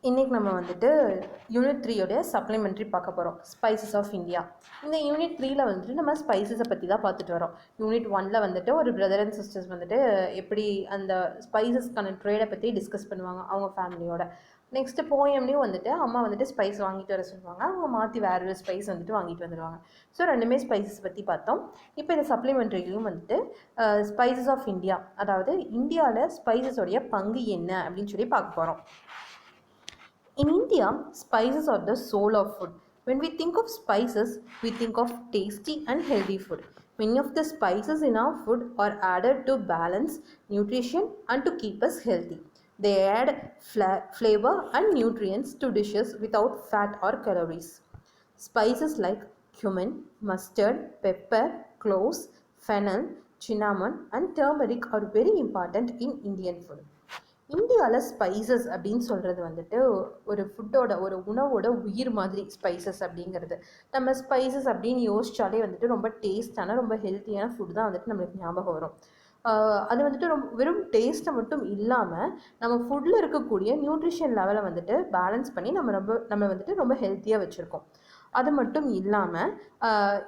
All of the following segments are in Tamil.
இன்றைக்கி நம்ம வந்துட்டு யூனிட் 3 சப்ளிமெண்ட்ரி பார்க்க போகிறோம், ஸ்பைசஸ் ஆஃப் இந்தியா. இந்த யூனிட் 3 வந்துட்டு நம்ம ஸ்பைசஸை பற்றி தான் பார்த்துட்டு வரோம். யூனிட் 1 வந்துட்டு ஒரு பிரதர் அண்ட் சிஸ்டர்ஸ் வந்துட்டு எப்படி அந்த ஸ்பைசஸ்க்கான ட்ரேடை பற்றி டிஸ்கஸ் பண்ணுவாங்க அவங்க ஃபேமிலியோட. நெக்ஸ்ட்டு போயம்லேயும் வந்துட்டு அம்மா வந்துட்டு ஸ்பைஸ் வாங்கிட்டு வர சொல்லுவாங்க, அவங்க மாற்றி வேறு ஒரு ஸ்பைஸ் வந்துட்டு வாங்கிட்டு வந்துடுவாங்க. ஸோ ரெண்டுமே ஸ்பைசஸ் பற்றி பார்த்தோம். இப்போ இந்த சப்ளிமெண்ட்ரிலையும் வந்துட்டு ஸ்பைசஸ் ஆஃப் இந்தியா, அதாவது இந்தியாவில் ஸ்பைசஸோடைய பங்கு என்ன அப்படின்னு சொல்லி பார்க்க போகிறோம். In India, spices are the soul of food. When we think of spices, we think of tasty and healthy food. Many of the spices in our food are added to balance nutrition and to keep us healthy. They add flavor and nutrients to dishes without fat or calories. Spices like cumin, mustard, pepper, cloves, fennel, cinnamon and turmeric are very important in Indian food. இந்தியாவில் ஸ்பைசஸ் அப்படின்னு சொல்கிறது வந்துட்டு ஒரு ஃபுட்டோட, ஒரு உணவோட உயிர் மாதிரி ஸ்பைசஸ் அப்படிங்கிறது. நம்ம ஸ்பைசஸ் அப்படின்னு யோசிச்சாலே வந்துட்டு ரொம்ப டேஸ்டான, ரொம்ப ஹெல்த்தியான ஃபுட் தான் வந்துட்டு நம்மளுக்கு ஞாபகம் வரும். அது வந்துட்டு வெறும் டேஸ்ட்டை மட்டும் இல்லாமல் நம்ம ஃபுட்டில் இருக்கக்கூடிய நியூட்ரிஷன் லெவலை வந்துட்டு பேலன்ஸ் பண்ணி நம்ம வந்துட்டு ரொம்ப ஹெல்த்தியாக வச்சுருக்கோம். அது மட்டும் இல்லாமல்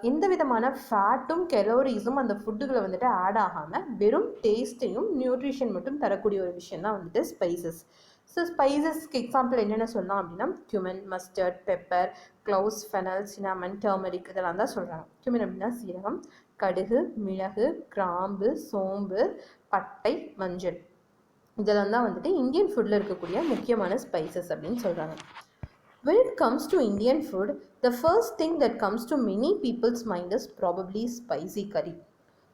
எந்த விதமான ஃபேட்டும் கெலோரிஸும் அந்த ஃபுட்டுகளை வந்துட்டு ஆட் ஆகாமல் வெறும் டேஸ்ட்டையும் நியூட்ரிஷன் மட்டும் தரக்கூடிய ஒரு விஷயம் தான் வந்துட்டு ஸ்பைசஸ். ஸோ ஸ்பைசஸ்க்கு எக்ஸாம்பிள் என்னென்ன சொல்லலாம் அப்படின்னா cumin, mustard, pepper, cloves, fennel, cinnamon, turmeric இதெல்லாம் தான் சொல்கிறாங்க. cumin அப்படின்னா சீரகம், கடுகு, மிளகு, கிராம்பு, சோம்பு, பட்டை, மஞ்சள் இதெல்லாம் தான் வந்துட்டு இந்தியன் ஃபுட்டில் இருக்கக்கூடிய முக்கியமான ஸ்பைசஸ் அப்படின்னு சொல்கிறாங்க. When it comes to Indian food, the first thing that comes to many people's mind is probably spicy curry.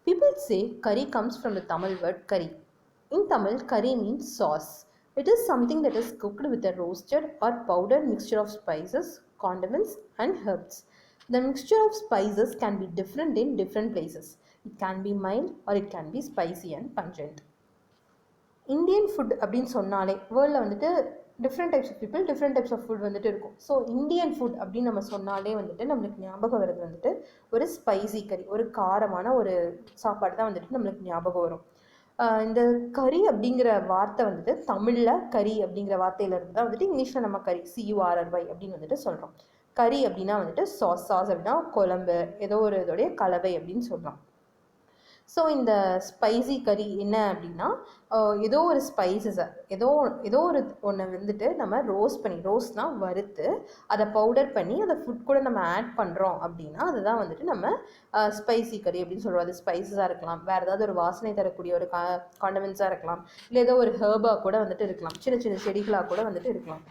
People say curry comes from the Tamil word curry. In Tamil, curry means sauce. It is something that is cooked with a roasted or powdered mixture of spices, condiments and herbs. The mixture of spices can be different in different places. It can be mild or it can be spicy and pungent. Indian food அப்படின்னு சொன்னாலே வேர்ல்டில் வந்துட்டு different types of people, different types of food வந்துட்டு இருக்கும். ஸோ இந்தியன் ஃபுட் அப்படின்னு நம்ம சொன்னாலே வந்துட்டு நம்மளுக்கு ஞாபகம் வருது வந்துட்டு ஒரு ஸ்பைசி கறி, ஒரு காரமான ஒரு சாப்பாடு தான் வந்துட்டு நம்மளுக்கு ஞாபகம் வரும். இந்த கறி அப்படிங்கிற வார்த்தை வந்துட்டு தமிழில் கறி அப்படிங்கிற வார்த்தையிலேருந்து தான் வந்துட்டு இங்கிலீஷில் நம்ம கறி CURRY அப்படின்னு வந்துட்டு சொல்கிறோம். கறி அப்படின்னா வந்துட்டு சாஸ் அப்படின்னா குழம்பு, ஏதோ ஒரு இதோடைய கலவை அப்படின்னு சொல்கிறோம். ஸோ இந்த ஸ்பைசி கறி என்ன அப்படின்னா ஏதோ ஒரு ஸ்பைசஸை ஏதோ ஒரு ஒன்றை வந்துட்டு நம்ம ரோஸ்ட்னால் வறுத்து அதை பவுடர் பண்ணி அதை ஃபுட் கூட நம்ம ஆட் பண்ணுறோம் அப்படின்னா அதுதான் வந்துட்டு நம்ம ஸ்பைசி கறி அப்படின்னு சொல்கிறோம். அது ஸ்பைசஸாக இருக்கலாம், வேறு ஏதாவது ஒரு வாசனை தரக்கூடிய ஒரு காண்டமெண்ட்ஸாக இருக்கலாம், இல்லை ஏதோ ஒரு ஹெர்பாக கூட வந்துட்டு இருக்கலாம், சின்ன சின்ன செடிகளாக கூட வந்துட்டு இருக்கலாம்.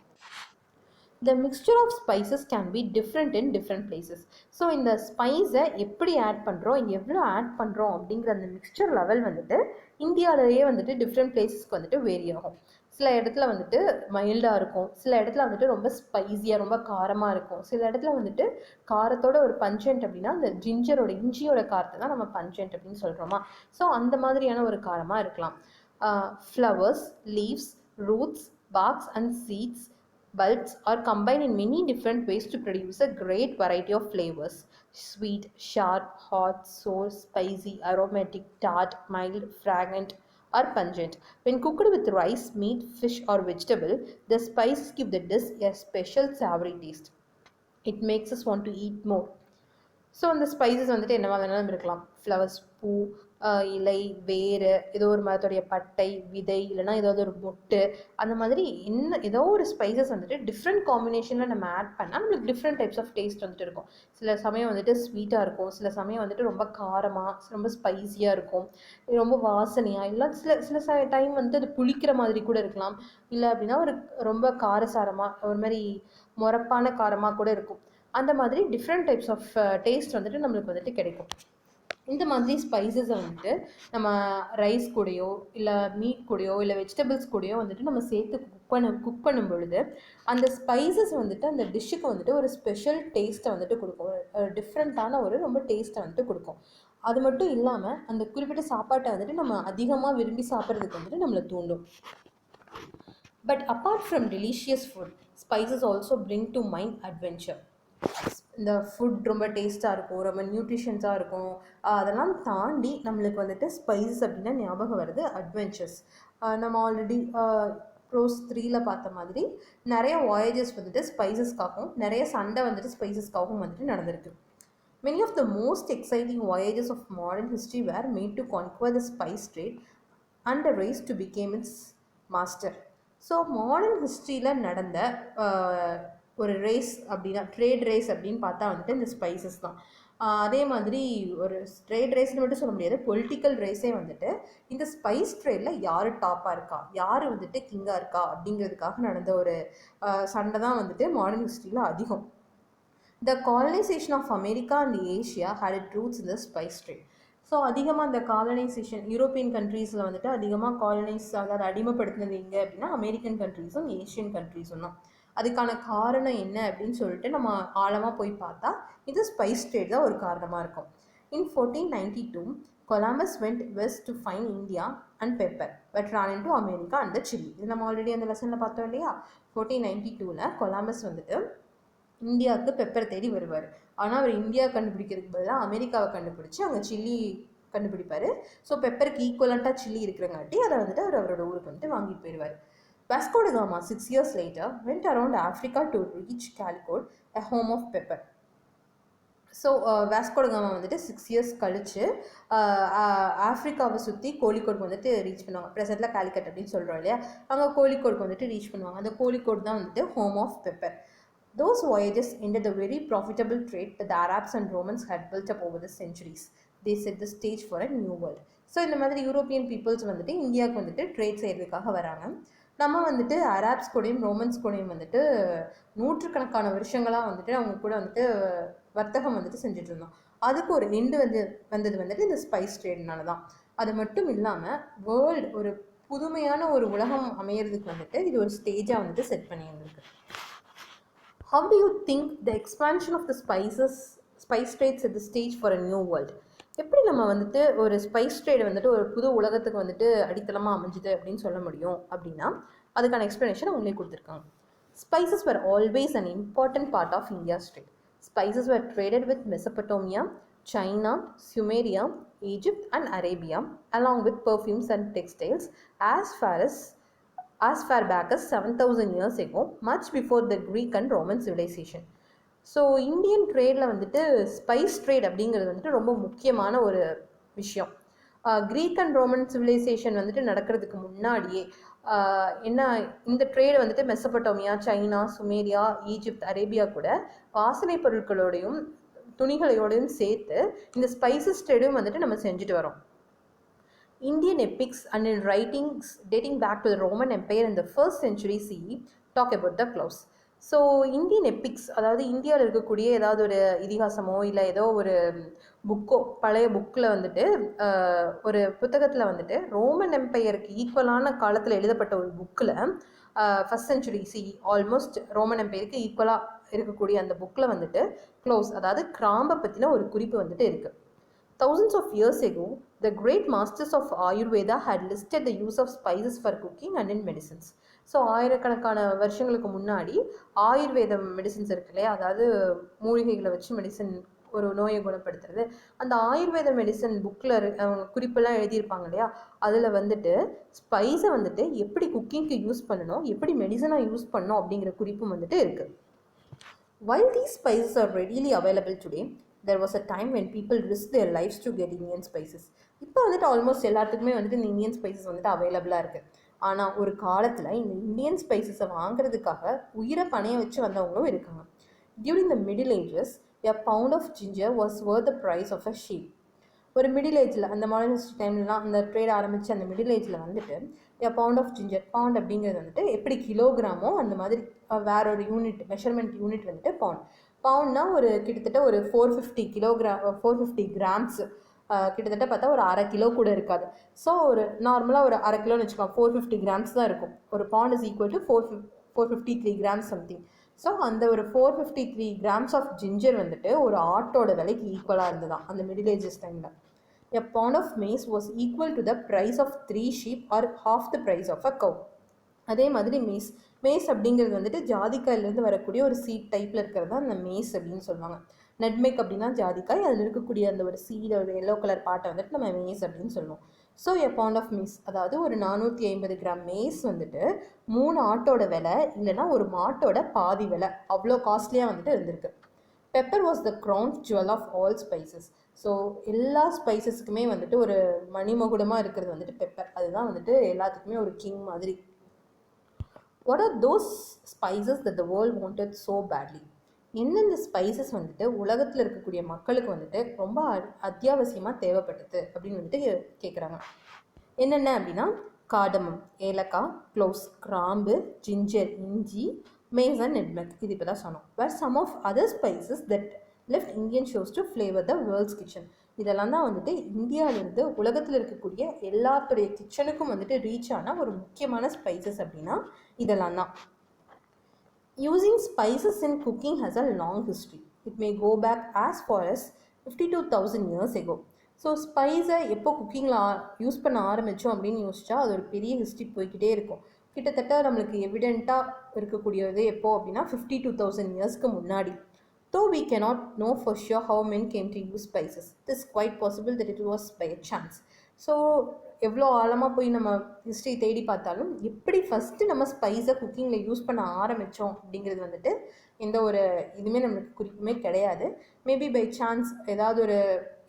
The mixture of spices can be different in different places. So இந்த ஸ்பைஸை எப்படி ஆட் பண்ணுறோம், எவ்வளோ ஆட் பண்ணுறோம் அப்படிங்கிற அந்த மிக்சர் லெவல் வந்துட்டு இந்தியாவிலேயே வந்துட்டு டிஃப்ரெண்ட் பிளேஸஸ்க்கு வந்துட்டு வேரி ஆகும். சில இடத்துல வந்துட்டு மைல்டாக இருக்கும், சில இடத்துல வந்துட்டு ரொம்ப ஸ்பைஸியாக ரொம்ப காரமாக இருக்கும், சில இடத்துல வந்துட்டு காரத்தோட ஒரு பஞ்சன்ட் அப்படின்னா அந்த இஞ்சியோட காரத்தை தான் நம்ம பஞ்சன்ட் அப்படின்னு சொல்கிறோமா. ஸோ அந்த மாதிரியான ஒரு காரமாக இருக்கலாம். Flowers, leaves, roots, barks and seeds, bulbs are combined in many different ways to produce a great variety of flavors: sweet, sharp, hot, sour, spicy, aromatic, tart, mild, fragrant or pungent. When cooked with rice, meat, fish or vegetable, the spices give the dish a special savory taste. It makes us want to eat more. So அந்த ஸ்பைசஸ் வந்துட்டு என்னவா வேணாலும் இருக்கலாம். ஃப்ளவர்ஸ், பூ, இலை, வேறு, ஏதோ ஒரு மரத்துடைய பட்டை, விதை, இல்லைனா ஏதாவது ஒரு மொட்டு, அந்த மாதிரி ஏதோ ஒரு ஸ்பைசஸ் வந்துட்டு டிஃப்ரெண்ட் காம்பினேஷனில் நம்ம ஆட் பண்ணால் நம்மளுக்கு டிஃப்ரெண்ட் டைப்ஸ் ஆஃப் டேஸ்ட் வந்துட்டு இருக்கும். சில சமயம் வந்துட்டு ஸ்வீட்டாக இருக்கும், சில சமயம் வந்துட்டு ரொம்ப காரமாக, ரொம்ப ஸ்பைஸியாக இருக்கும், ரொம்ப வாசனையாக, இல்லை சில டைம் வந்துட்டு அது புளிக்கிற மாதிரி கூட இருக்கலாம், இல்லை அப்படின்னா ஒரு ரொம்ப காரசாரமாக ஒரு மாதிரி முறப்பான காரமாக கூட இருக்கும். அந்த மாதிரி டிஃப்ரெண்ட் டைப்ஸ் ஆஃப் டேஸ்ட் வந்துட்டு நம்மளுக்கு வந்துட்டு கிடைக்கும். இந்த மாதிரி ஸ்பைசஸை வந்துட்டு நம்ம ரைஸ் கூடயோ இல்லை மீட் கூடயோ இல்லை வெஜிடபிள்ஸ் கூடயோ வந்துட்டு நம்ம சேர்த்து குக் பண்ணும் பொழுது அந்த ஸ்பைசஸ் வந்துட்டு அந்த டிஷ்ஷுக்கு வந்துட்டு ஒரு ஸ்பெஷல் டேஸ்ட்டை வந்துட்டு கொடுக்கும், ஒரு டிஃப்ரெண்ட்டான ஒரு ரொம்ப டேஸ்ட்டை வந்துட்டு கொடுக்கும். அது மட்டும் இல்லாமல் அந்த குறிப்பிட்ட சாப்பாட்டை வந்துட்டு நம்ம அதிகமாக விரும்பி சாப்பிட்றதுக்கு வந்துட்டு நம்மளை தூண்டும். But apart from delicious food, spices also bring to mind adventure. இந்த ஃபுட் ரொம்ப டேஸ்ட்டாக இருக்கும், ரொம்ப நியூட்ரிஷன்ஸாக இருக்கும், அதெல்லாம் தாண்டி நம்மளுக்கு வந்துட்டு ஸ்பைசஸ் அப்படின்னா ஞாபகம் வருது அட்வென்ச்சர்ஸ். நம்ம ஆல்ரெடி ப்ரோஸ் 3ல பார்த்த மாதிரி நிறைய வாயேஜஸ் வந்துட்டு ஸ்பைசஸ்க்காகவும் நிறைய சண்டை வந்துட்டு ஸ்பைசஸ்க்காகவும் வந்துட்டு நடந்திருக்கு. Many of the most exciting voyages of modern history were made to conquer the spice trade and a race to become its master. So modern ஹிஸ்ட்ரியில் நடந்த ஒரு ரேஸ் அப்படின்னா ட்ரேட் ரேஸ் அப்படின்னு பார்த்தா வந்துட்டு இந்த ஸ்பைசஸ் தான். அதே மாதிரி ஒரு ட்ரேட் ரேஸ்னு மட்டும் சொல்ல முடியாது, பொலிட்டிக்கல் ரேஸே வந்துட்டு இந்த ஸ்பைஸ் ட்ரேடில் யார் டாப்பாக இருக்கா, யார் வந்துட்டு கிங்காக இருக்கா அப்படிங்கிறதுக்காக நடந்த ஒரு சண்டை தான் வந்துட்டு மாடர்ன் ஹிஸ்ட்ரியில் அதிகம். The colonization of America and Asia had its roots in the spice trade. So அதிகமாக அந்த காலனைசேஷன் யூரோப்பியன் கண்ட்ரீஸில் வந்துட்டு அதிகமாக அதாவது அடிமைப்படுத்தினது எங்கே அப்படின்னா அமெரிக்கன் கண்ட்ரீஸும் ஏஷியன் கண்ட்ரீஸும் தான். அதுக்கான காரணம் என்ன அப்படின்னு சொல்லிட்டு நம்ம ஆழமாக போய் பார்த்தா இது ஸ்பைஸ் ட்ரேட் தான் ஒரு காரணமாக இருக்கும். In 1492, Columbus went west to find India and pepper, but ran into America and the chili. இது நம்ம ஆல்ரெடி அந்த லெசனில் பார்த்தோம் இல்லையா. 1492ல் கொலம்பஸ் வந்துட்டு இந்தியாவுக்கு பெப்பர் தேடி வருவார். ஆனால் அவர் இந்தியா கண்டுபிடிக்கிறதுக்கு பதிலாக அமெரிக்காவை கண்டுபிடிச்சி அங்கே சில்லி கண்டுபிடிப்பார். ஸோ பெப்பருக்கு ஈக்குவலண்ட்டாக சில்லி இருக்கிறங்காட்டி அதை வந்துட்டு அவரோட ஊருக்கு வந்துட்டு வாங்கிட்டு போயிடுவார். Vasco da Gama 6 years later went around Africa to reach Calicut, a home of pepper. So Vasco ட காமா வந்துட்டு 6 years கழிச்சு ஆஃப்ரிக்காவை சுற்றி கோழிக்கோடுக்கு வந்துட்டு ரீச் பண்ணுவாங்க. ப்ரெசென்ட்டில் காலிக்கட் அப்படின்னு சொல்கிறோம் இல்லையா, அங்கே கோழிக்கோடுக்கு வந்துட்டு ரீச் பண்ணுவாங்க. அந்த கோழிக்கோடு தான் வந்துட்டு home of pepper. Those voyages ended the very profitable trade that the Arabs and Romans had built up over the centuries. They set the stage for a new world. So இந்த மாதிரி யூரோப்பியன் பீப்புள்ஸ் வந்துட்டு இந்தியாவுக்கு வந்துட்டு ட்ரேட் செய்கிறதுக்காக வராங்க. நம்ம வந்துட்டு அராப்ஸ் கூடயும் ரோமன்ஸ் கூடயும் வந்துட்டு நூற்றுக்கணக்கான வருஷங்களாக வந்துட்டு அவங்க கூட வந்துட்டு வர்த்தகம் வந்துட்டு செஞ்சுட்டு இருந்தோம். அதுக்கு ஒரு எண்டு வந்தது வந்துட்டு இந்த ஸ்பைஸ் ட்ரேட்னால தான். அது மட்டும் இல்லாமல் வேர்ல்டு ஒரு புதுமையான ஒரு உலகம் அமையிறதுக்கு வந்துட்டு இது ஒரு ஸ்டேஜாக வந்துட்டு set பண்ணியிருந்திருக்கு. How do you think the expansion of the spice trade set the stage for a new world? எப்படி நம்ம வந்துட்டு ஒரு ஸ்பைஸ் ட்ரேட் வந்துட்டு ஒரு புது உலகத்துக்கு வந்துட்டு அடித்தளமாக அமைஞ்சுது அப்படின்னு சொல்ல முடியும் அப்படின்னா அதுக்கான எக்ஸ்ப்ளனேஷன் அவங்களே கொடுத்துருக்காங்க. Spices were always an important part of India's trade. Spices were traded with Mesopotamia, China, Sumeria, Egypt and Arabia, along with perfumes and textiles as far back as 7,000 years ago, much before the Greek and Roman civilization. So Indian ட்ரேடில் வந்துட்டு ஸ்பைஸ் ட்ரேட் அப்படிங்கிறது வந்துட்டு ரொம்ப முக்கியமான ஒரு விஷயம். க்ரீக் அண்ட் ரோமன் சிவிலைசேஷன் வந்துட்டு நடக்கிறதுக்கு முன்னாடியே என்ன இந்த ட்ரேடு வந்துட்டு Mesopotamia, China, Sumeria, Egypt, Arabia கூட வாசனை பொருட்களோடையும் துணிகளோடையும் சேர்த்து இந்த ஸ்பைசஸ் ட்ரேடும் வந்துட்டு நம்ம செஞ்சுட்டு வரோம். Indian epics and in writings dating back to the Roman Empire in the 1st century CE talk about the cloves. So Indian epics அதாவது இந்தியாவில் இருக்கக்கூடிய ஏதாவது ஒரு இதிகாசமோ இல்லை ஏதோ ஒரு புக்கோ பழைய புக்கில் வந்துட்டு ஒரு புத்தகத்தில் வந்துட்டு ரோமன் எம்பையருக்கு ஈக்குவலான காலத்தில் எழுதப்பட்ட ஒரு புக்கில் 1st century CE almost Roman எம்பையருக்கு ஈக்குவலாக இருக்கக்கூடிய அந்த புக்கில் வந்துட்டு க்ளோவ்ஸ் அதாவது கிராம்பை பற்றின ஒரு குறிப்பு வந்துட்டு இருக்குது. Thousands of years ago, the great masters of Ayurveda had listed the use of spices for cooking and in medicines. So ஆயிரக்கணக்கான வருஷங்களுக்கு முன்னாடி ஆயுர்வேத மெடிசின்ஸ் இருக்கு இல்லையா, அதாவது மூலிகைகளை வச்சு மெடிசன் ஒரு நோயை குணப்படுத்துறது, அந்த ஆயுர்வேத மெடிசன் புக்கில் அவங்க குறிப்பெல்லாம் எழுதியிருப்பாங்க இல்லையா, அதில் வந்துட்டு ஸ்பைஸை வந்துட்டு எப்படி குக்கிங்க்கு யூஸ் பண்ணணும், எப்படி மெடிசனாக யூஸ் பண்ணணும் அப்படிங்கிற குறிப்பும் வந்துட்டு இருக்குது. While these spices are readily available today, there was a time when people risked their lives to get Indian spices. இப்போ வந்துட்டு ஆல்மோஸ்ட் எல்லாத்துக்குமே வந்துட்டு இந்த இந்தியன் ஸ்பைசஸ் வந்துட்டு அவைலபிளாக இருக்குது. ஆனால் ஒரு காலத்தில் இந்த இந்தியன் ஸ்பைசஸை வாங்குறதுக்காக உயிரை பணைய வச்சு வந்தவங்களும் இருக்காங்க. During the middle ages a pound of ginger was worth the price of a sheep. ஒரு மிடில் ஏஜில் அந்த மாடர்ன் ஹிஸ்ட்ரி டைம்லாம் அந்த ட்ரேட் ஆரம்பித்து அந்த மிடில் ஏஜில் வந்துட்டு a pound of ginger, pound அப்படிங்கிறது வந்துட்டு எப்படி கிலோகிராமோ அந்த மாதிரி வேற ஒரு யூனிட் மெஷர்மெண்ட் யூனிட் வந்துட்டு பவுண்ட்னா ஒரு கிட்டத்தட்ட ஒரு 450 கிராம்ஸ் கிட்டத்தட்ட பார்த்தா ஒரு 1/2 கிலோ கூட இருக்காது. ஸோ ஒரு நார்மலாக ஒரு 1/2 கிலோன்னு வச்சுக்கோங்க, 450 கிராம்ஸ் தான் இருக்கும். ஒரு pound is equal to 453 grams something. So அந்த ஒரு 453 கிராம்ஸ் ஆஃப் ஜிஞ்சர் வந்துட்டு ஒரு ஆட்டோட விலைக்கு ஈக்குவலாக இருந்ததான் அந்த மிடில் ஏஜஸ் டைமில். A pound of maize was equal to the price of 3 sheep or half the price of a cow. அதே மாதிரி மேஸ் அப்படிங்கிறது வந்துட்டு ஜாதிக்காயிலேருந்து வரக்கூடிய ஒரு சீட் டைப்பில் இருக்கிறது தான் அந்த மேஸ் அப்படின்னு சொல்லுவாங்க. நட்மெக் அப்படின்னா ஜாதிக்காய், அதில் இருக்கக்கூடிய அந்த ஒரு சீட் ஒரு எல்லோ கலர் பாட்டை வந்துட்டு நம்ம மேஸ் அப்படின்னு சொல்லுவோம். So a pound of mace, அதாவது ஒரு 450 கிராம் மேஸ் வந்துட்டு 3 ஆட்டோட விலை, இல்லைன்னா ஒரு மாட்டோட பாதி விலை, அவ்வளோ காஸ்ட்லியாக வந்துட்டு இருந்திருக்கு. Pepper was the crown jewel of all spices. So எல்லா ஸ்பைசஸ்க்குமே வந்துட்டு ஒரு மணிமகுடமாக இருக்கிறது வந்துட்டு பெப்பர். அதுதான் வந்துட்டு எல்லாத்துக்குமே ஒரு கிங் மாதிரி. What are those spices that the world wanted so badly? எந்தெந்த ஸ்பைசஸ் வந்துட்டு உலகத்தில் இருக்கக்கூடிய மக்களுக்கு வந்துட்டு ரொம்ப அத்தியாவசியமாக தேவைப்பட்டது அப்படின்னு வந்துட்டு கேட்குறாங்க. என்னென்ன அப்படின்னா, காடமம் ஏலக்காய், க்ளோவ்ஸ் கிராம்பு, ஜிஞ்சர் இஞ்சி, மேஸ் அண்ட் நெட்மெக், இது இப்போ தான் சொன்னோம். Where some of other spices that left Indian ஷோஸ் to flavour the world's kitchen. இதெல்லாம் தான் வந்துட்டு இந்தியாவிலிருந்து உலகத்தில் இருக்கக்கூடிய எல்லாத்துடைய கிச்சனுக்கும் வந்துட்டு ரீச் ஆன ஒரு முக்கியமான ஸ்பைசஸ் அப்படின்னா இதெல்லாம் தான். Using spices in cooking has a long history. It may go back as far as 52,000 years ago. So ஸ்பைஸை எப்போ குக்கிங்கில் யூஸ் பண்ண ஆரம்பித்தோம் அப்படின்னு யோசிச்சா அது ஒரு பெரிய ஹிஸ்ட்ரி போய்கிட்டே இருக்கும். கிட்டத்தட்ட நம்மளுக்கு எவிடெண்ட்டாக இருக்கக்கூடியது எப்போ அப்படின்னா 52,000 இயர்ஸ்க்கு முன்னாடி. Though we cannot know for sure how men came to use spices, it is quite possible that it was by a chance. So எவ்வளோ ஆழமாக போய் நம்ம ஹிஸ்ட்ரி தேடி பார்த்தாலும் எப்படி ஃபஸ்ட்டு நம்ம ஸ்பைஸை குக்கிங்கில் யூஸ் பண்ண ஆரம்பித்தோம் அப்படிங்கிறது வந்துட்டு எந்த ஒரு இதுவுமே நம்மளுக்கு குறிப்புமே கிடையாது. மேபி பை சான்ஸ் ஏதாவது ஒரு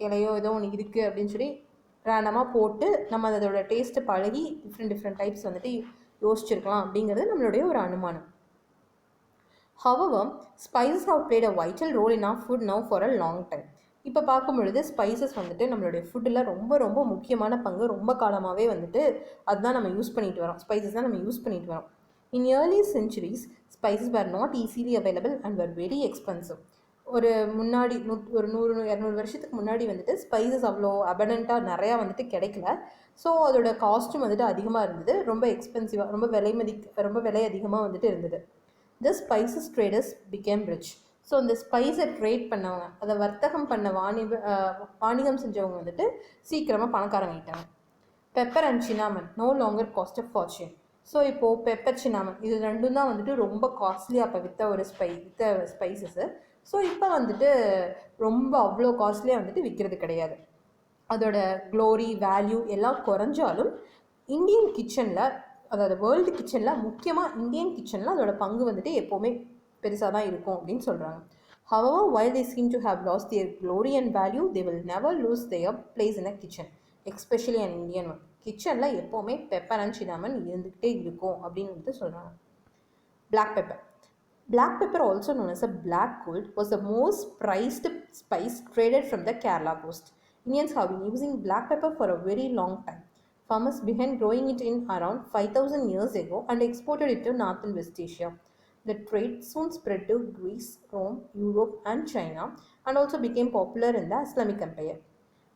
இலையோ ஏதோ ஒன்று இருக்குது அப்படின்னு சொல்லி ரேண்டமாக போட்டு நம்ம அதோட டேஸ்ட்டை பழகி டிஃப்ரெண்ட் டைப்ஸ் வந்துட்டு யோசிச்சிருக்கலாம் அப்படிங்கிறது நம்மளுடைய ஒரு அனுமானம். However, spices have played a vital role in our food now for a long time. இப்போ பார்க்கும் பொழுது ஸ்பைசஸ் வந்துட்டு நம்மளுடைய ஃபுட்டில் ரொம்ப முக்கியமான பங்கு ரொம்ப காலமாகவே வந்துட்டு அதுதான் நம்ம யூஸ் பண்ணிட்டு வரோம். ஸ்பைசஸ் தான் நம்ம யூஸ் பண்ணிட்டு வரோம். In early centuries spices were not easily available and were very expensive. ஒரு 100-200 வருஷத்துக்கு முன்னாடி வந்துட்டு ஸ்பைசஸ் அவ்வளோ அபண்டண்ட்டாக நிறையா வந்துட்டு கிடைக்கல. ஸோ அதோட காஸ்ட்டும் வந்துட்டு அதிகமாக இருந்தது, ரொம்ப எக்ஸ்பென்சிவாக, ரொம்ப விலை அதிகமாக வந்துட்டு இருந்தது. The spices traders became rich. So இந்த ஸ்பைஸை ட்ரேட் பண்ணவங்க, அதை வர்த்தகம் பண்ண வாணிகம் செஞ்சவங்க வந்துட்டு சீக்கிரமாக பணக்காரங்கிட்டாங்க. Pepper and cinnamon no longer cost of fortune. So இப்போது பெப்பர் சினாமன் இது ரெண்டும் தான் வந்துட்டு ரொம்ப காஸ்ட்லியாக அப்போ விற்ற ஸ்பைசஸ்ஸு. ஸோ இப்போ வந்துட்டு ரொம்ப அவ்வளோ காஸ்ட்லியாக வந்துட்டு விற்கிறது கிடையாது. அதோட க்ளோரி வேல்யூ எல்லாம் குறைஞ்சாலும் இந்தியன் கிச்சனில், அதாவது வேர்ல்டு கிச்சனில், முக்கியமாக இந்தியன் கிச்சனில் அதோட பங்கு வந்துட்டு எப்போவுமே பெருசாக தான் இருக்கும் அப்படின்னு சொல்கிறாங்க. However, while they seem to have lost their glory and value, they will never lose their place in a kitchen, especially an Indian one. கிச்சனில் எப்போவுமே பெப்பர் அண்ட் சினாமன் இருந்துக்கிட்டே இருக்கும் அப்படின்னு வந்துட்டு சொல்கிறாங்க. Black pepper. Black pepper, also known as a black gold, was the most prized spice traded from the Kerala coast. Indians have been using black pepper for a very long time. Farmers began growing it in around 5,000 years ago and exported it to North and West Asia. The trade soon spread to Greece, Rome, Europe and China, and also became popular in the Islamic Empire.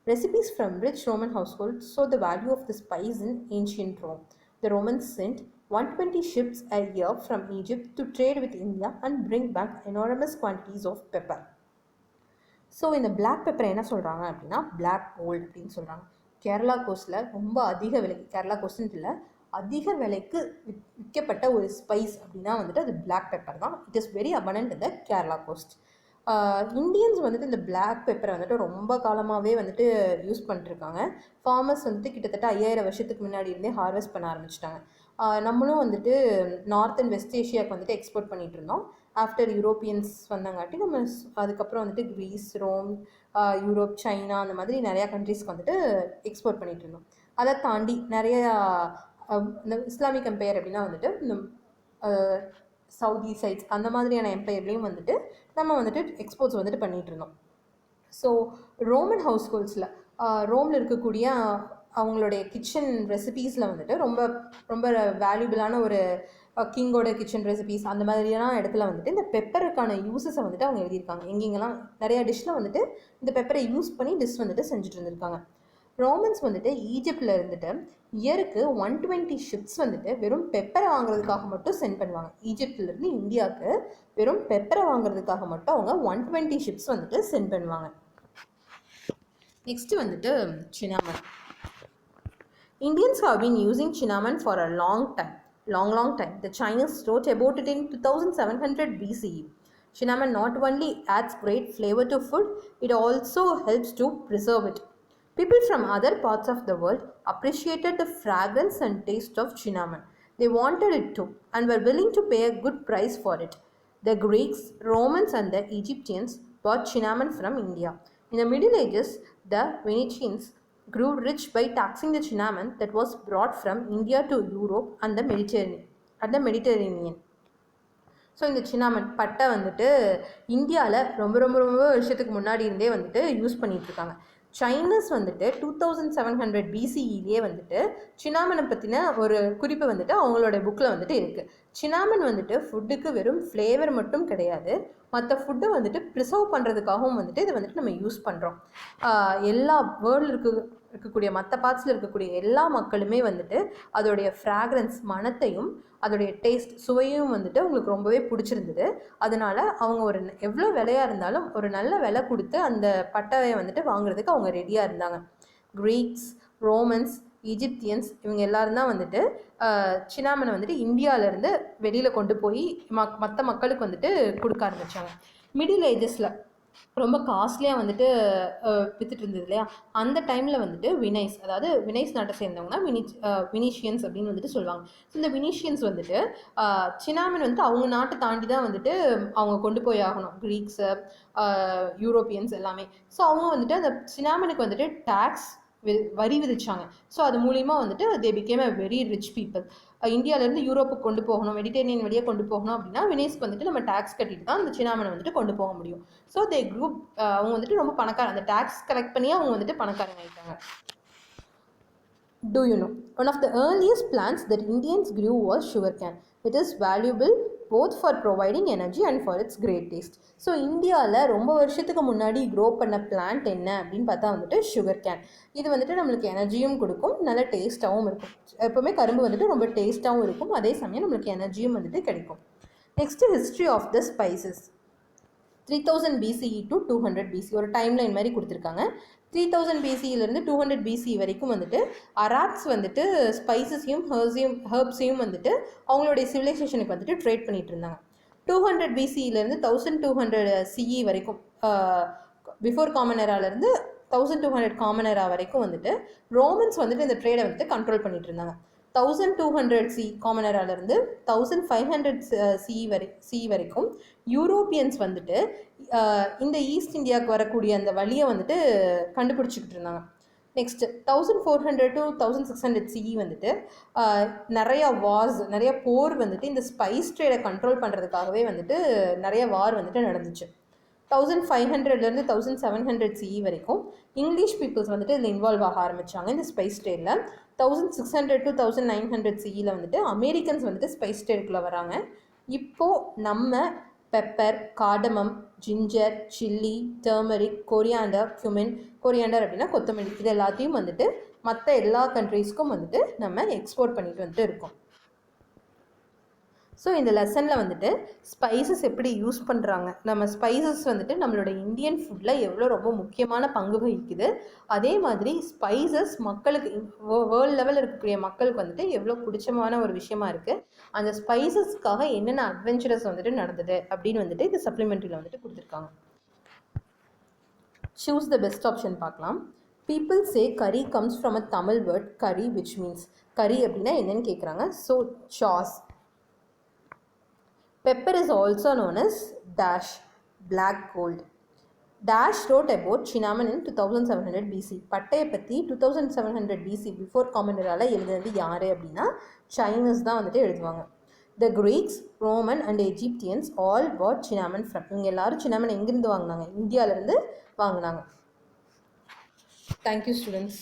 Recipes from rich Roman households saw the value of the spice in ancient Rome. The Romans sent 120 ships a year from Egypt to trade with India and bring back enormous quantities of pepper. So இந்த பிளாக் பெப்பரை என்ன சொல்கிறாங்க அப்படின்னா பிளாக் கோல்டு அப்படின்னு சொல்கிறாங்க. கேரளா கோஸ்ட்டில் ரொம்ப அதிக விலைக்கு, கேரளா கோஸ்ட்னு இல்லை, அதிக விலைக்கு விற்கப்பட்ட ஒரு ஸ்பைஸ் அப்படின்னா வந்துட்டு அது பிளாக் பெப்பர் தான். இட் இஸ் வெரி அபண்டன்ட் இந்த கேரளா கோஸ்ட். இந்தியன்ஸ் வந்துட்டு இந்த பிளாக் பெப்பரை வந்துட்டு ரொம்ப காலமாகவே வந்துட்டு யூஸ் பண்ணிட்டுருக்காங்க. ஃபார்மர்ஸ் வந்துட்டு கிட்டத்தட்ட 5000 வருஷத்துக்கு முன்னாடி இருந்தே ஹார்வெஸ்ட் பண்ண ஆரம்பிச்சிட்டாங்க. நம்மளும் வந்துட்டு நார்த் அண்ட் வெஸ்ட் ஏஷியாவுக்கு வந்துட்டு எக்ஸ்போர்ட் பண்ணிகிட்டு இருந்தோம். ஆஃப்டர் யூரோப்பியன்ஸ் வந்தாங்காட்டி நம்ம அதுக்கப்புறம் வந்துட்டு கிரீஸ், ரோம், யூரோப், சைனா அந்த மாதிரி நிறையா கண்ட்ரீஸ்க்கு வந்துட்டு எக்ஸ்போர்ட் பண்ணிகிட்டு இருந்தோம். அதை தாண்டி நிறையா இந்த இஸ்லாமிக் எம்பையர் அப்படின்னா வந்துட்டு இந்த சவுதி சைட்ஸ் அந்த மாதிரியான எம்பையர்லேயும் வந்துட்டு நம்ம வந்துட்டு எக்ஸ்போர்ட்ஸ் வந்துட்டு பண்ணிகிட்டு இருந்தோம். ஸோ ரோமன் ஹவுஸ் ஹோல்ட்ஸில் ரோமில் இருக்கக்கூடிய அவங்களுடைய கிச்சன் ரெசிபீஸில் வந்துட்டு ரொம்ப ரொம்ப வேல்யூபிளான ஒரு கிங்கோட கிச்சன் ரெசிபீஸ் அந்த மாதிரியான இடத்துல வந்துட்டு இந்த பெப்பருக்கான யூஸஸை வந்துட்டு அவங்க எழுதியிருக்காங்க. எங்கெங்கெல்லாம் நிறையா டிஷ்ஷில் வந்துட்டு இந்த பெப்பரை யூஸ் பண்ணி டிஷ் வந்துட்டு செஞ்சுட்டு இருந்திருக்காங்க. ரோமன்ஸ் வந்துட்டு ஈஜிப்டில் இருந்துட்டு இயருக்கு 120 ஷிப்ஸ் வந்துட்டு வெறும் பெப்பரை வாங்குறதுக்காக மட்டும் சென்ட் பண்ணுவாங்க. ஈஜிப்டிலேருந்து இந்தியாவுக்கு வெறும் பெப்பரை வாங்குறதுக்காக மட்டும் அவங்க 120 ஷிப்ஸ் வந்துட்டு சென்ட் பண்ணுவாங்க. நெக்ஸ்ட்டு வந்துட்டு சினாமன். Indians have been using cinnamon for a long time. The Chinese wrote about it in 2700 BCE. Cinnamon not only adds great flavor to food, it also helps to preserve it. People from other parts of the world appreciated the fragrance and taste of cinnamon. They wanted it too and were willing to pay a good price for it. The Greeks, Romans, and the Egyptians bought cinnamon from India. In the Middle Ages, the Venetians grew rich by taxing the cinnamon that was brought from India to Europe and the Mediterranean. So இந்த சின்னாமன் பட்டை வந்துட்டு இந்தியாவில் ரொம்ப ரொம்ப ரொம்ப வருஷத்துக்கு முன்னாடி இருந்தே வந்துட்டு யூஸ் பண்ணிகிட்ருக்காங்க. சைனீஸ் வந்துட்டு 2700 BCEலேயே வந்துட்டு சின்னாமனை பற்றின ஒரு குறிப்பு வந்துட்டு அவங்களோட புக்கில் வந்துட்டு இருக்குது. சின்னாமன் வந்துட்டு ஃபுட்டுக்கு வெறும் ஃப்ளேவர் மட்டும் கிடையாது, மற்ற ஃபுட்டை வந்துட்டு ப்ரிசர்வ் பண்ணுறதுக்காகவும் வந்துட்டு இதை வந்துட்டு நம்ம யூஸ் பண்ணுறோம். எல்லா வேர்ல்டில் இருக்கக்கூடிய மற்ற பார்ட்ஸில் இருக்கக்கூடிய எல்லா மக்களுமே வந்துட்டு அதோடைய ஃப்ராக்ரன்ஸ் மணத்தையும் அதோடைய டேஸ்ட் சுவையும் வந்துட்டு அவங்களுக்கு ரொம்பவே பிடிச்சிருந்தது. அதனால அவங்க ஒரு எவ்வளோ விலையாக இருந்தாலும் ஒரு நல்ல விலை கொடுத்து அந்த பட்டையை வந்துட்டு வாங்குறதுக்கு அவங்க ரெடியாக இருந்தாங்க. க்ரீக்ஸ், ரோமன்ஸ், ஈஜிப்தியன்ஸ் இவங்க எல்லாரும் தான் வந்துட்டு சின்னாமனை வந்துட்டு இந்தியாவிலேருந்து வெளியில் கொண்டு போய் மற்ற மக்களுக்கு வந்துட்டு கொடுக்க ஆரம்பித்தாங்க. மிடில் ஏஜஸில் ரொம்ப காஸ்ட்லியாக வந்துட்டு வித்துட்டு இருந்தது இல்லையா, அந்த டைமில் வந்துட்டு வினைஸ் நாட்டை சேர்ந்தவங்கன்னா வினீஷியன்ஸ் அப்படின்னு வந்துட்டு சொல்லுவாங்க. ஸோ இந்த வினீஷியன்ஸ் வந்துட்டு சின்னாமன் வந்துட்டு அவங்க நாட்டை தாண்டி தான் வந்துட்டு அவங்க கொண்டு போய் ஆகணும், க்ரீக்ஸு, யூரோப்பியன்ஸ் எல்லாமே. ஸோ அவங்க வந்துட்டு அந்த சின்னாமனுக்கு வந்துட்டு டேக்ஸ் வரி விதிச்சாங்க. ஸோ அது மூலிமா வந்துட்டு they became a very rich people. இந்தியாவிலேருந்து யூரோப்புக்கு கொண்டு போகணும், மெடிட்டரேனியன் வழியாக கொண்டு போகணும் அப்படின்னா வினேஸ்க்கு வந்துட்டு நம்ம டேக்ஸ் கட்டிட்டு தான் அந்த சின்னாமனை வந்துட்டு கொண்டு போக முடியும். ஸோ தே குரூப் அவங்க வந்துட்டு ரொம்ப பணக்காரங்க, அந்த டேக்ஸ் கலெக்ட் பண்ணி அவங்க வந்துட்டு பணக்காரங்க ஆகிட்டாங்க. Do you know? One of the earliest plants that Indians grew was sugarcane. It is valuable both for providing energy and for its great taste. So இந்தியாவில் ரொம்ப வருஷத்துக்கு முன்னாடி க்ரோ பண்ண பிளான்ட் என்ன அப்படின்னு பார்த்தா வந்துட்டு சுகர் கேன். இது வந்துட்டு நம்மளுக்கு எனர்ஜியும் கொடுக்கும், நல்ல டேஸ்ட்டாகவும் இருக்கும். எப்போவுமே கரும்பு வந்துட்டு ரொம்ப டேஸ்ட்டாகவும் இருக்கும், அதே சமயம் நம்மளுக்கு எனர்ஜியும் வந்துட்டு கிடைக்கும். Next history of the spices. 3000 BCE to 200 BC ஒரு டைம்லைன் மாதிரி கொடுத்துருக்காங்க. 3000 BCயிலேருந்து 200 BC வரைக்கும் வந்துட்டு அராப்ஸ் வந்துட்டு ஸ்பைசஸையும் ஹர்ப்ஸையும் வந்துட்டு அவங்களுடைய சிவிலைசேஷனுக்கு வந்துட்டு ட்ரேட் பண்ணிகிட்டு இருந்தாங்க. 200 BCயிலேருந்து 1200 CE வரைக்கும், பிஃபோர் காமன் எராலேருந்து 1200 காமன் எரா வரைக்கும் வந்துட்டு ரோமன்ஸ் வந்துட்டு இந்த ட்ரேடை வந்துட்டு கண்ட்ரோல் பண்ணிகிட்டு இருந்தாங்க. 1200 காமன் எராலேருந்து 1500 CE வரைக்கும் யூரோப்பியன்ஸ் வந்துட்டு இந்த ஈஸ்ட் இந்தியாவுக்கு வரக்கூடிய அந்த வழியை வந்துட்டு கண்டுபிடிச்சிக்கிட்டு இருந்தாங்க. நெக்ஸ்ட்டு 1400 to 1600 CE வந்துட்டு நிறைய போர் வந்துட்டு இந்த ஸ்பைஸ் ட்ரேடை கண்ட்ரோல் பண்ணுறதுக்காகவே வந்துட்டு நிறைய வார் வந்துட்டு நடந்துச்சு. 1500லேருந்து 1700 CE வரைக்கும் இங்கிலீஷ் பீப்புள்ஸ் வந்துட்டு இதில் இன்வால்வ் ஆக ஆரம்பித்தாங்க இந்த ஸ்பைஸ் ட்ரேடில். 1600 to 1900 CEயில் வந்துட்டு அமெரிக்கன்ஸ் வந்துட்டு ஸ்பைஸ் ட்ரேடுக்குள்ளே வராங்க. இப்போது நம்ம pepper, cardamom, ginger, chilli, turmeric, coriander அப்படின்னா கொத்தமல்லி, இது எல்லாத்தையும் வந்துட்டு மற்ற எல்லா கண்ட்ரீஸ்க்கும் வந்துட்டு நம்ம எக்ஸ்போர்ட் பண்ணிட்டு வந்துட்டு இருக்கோம். ஸோ இந்த லெசனில் வந்துட்டு ஸ்பைசஸ் எப்படி யூஸ் பண்ணுறாங்க, நம்ம ஸ்பைசஸ் வந்துட்டு நம்மளோட இந்தியன் ஃபுட்டில் எவ்வளோ ரொம்ப முக்கியமான பங்கு வகிக்குது, அதே மாதிரி ஸ்பைசஸ் மக்களுக்கு வேர்ல்டு லெவலில் இருக்கக்கூடிய மக்களுக்கு வந்துட்டு எவ்வளோ பிடிச்சமான ஒரு விஷயமா இருக்குது, அந்த ஸ்பைசஸ்க்காக என்னென்ன அட்வென்ச்சரஸ் வந்துட்டு நடந்தது அப்படின்னு வந்துட்டு இந்த சப்ளிமெண்ட்ரியில் வந்துட்டு கொடுத்துருக்காங்க. சூஸ் த பெஸ்ட் ஆப்ஷன் பார்க்கலாம். People say curry comes from a Tamil word curry which means, curry அப்படின்னா என்னன்னு கேட்குறாங்க. So sauce. Pepper is also known as dash, black gold. Dash wrote about cinnamon in 2700 BC. பட்டையை பற்றி 2700 BC பிஃபோர் காமன் எரால எழுதுனது யார் அப்படின்னா சைனீஸ் தான் வந்துட்டு எழுதுவாங்க. The Greeks, Roman and Egyptians all bought cinnamon from. இவங்க எல்லாரும் cinnamon எங்கேருந்து வாங்கினாங்க, இந்தியாவிலேருந்து வாங்கினாங்க. Thank you students.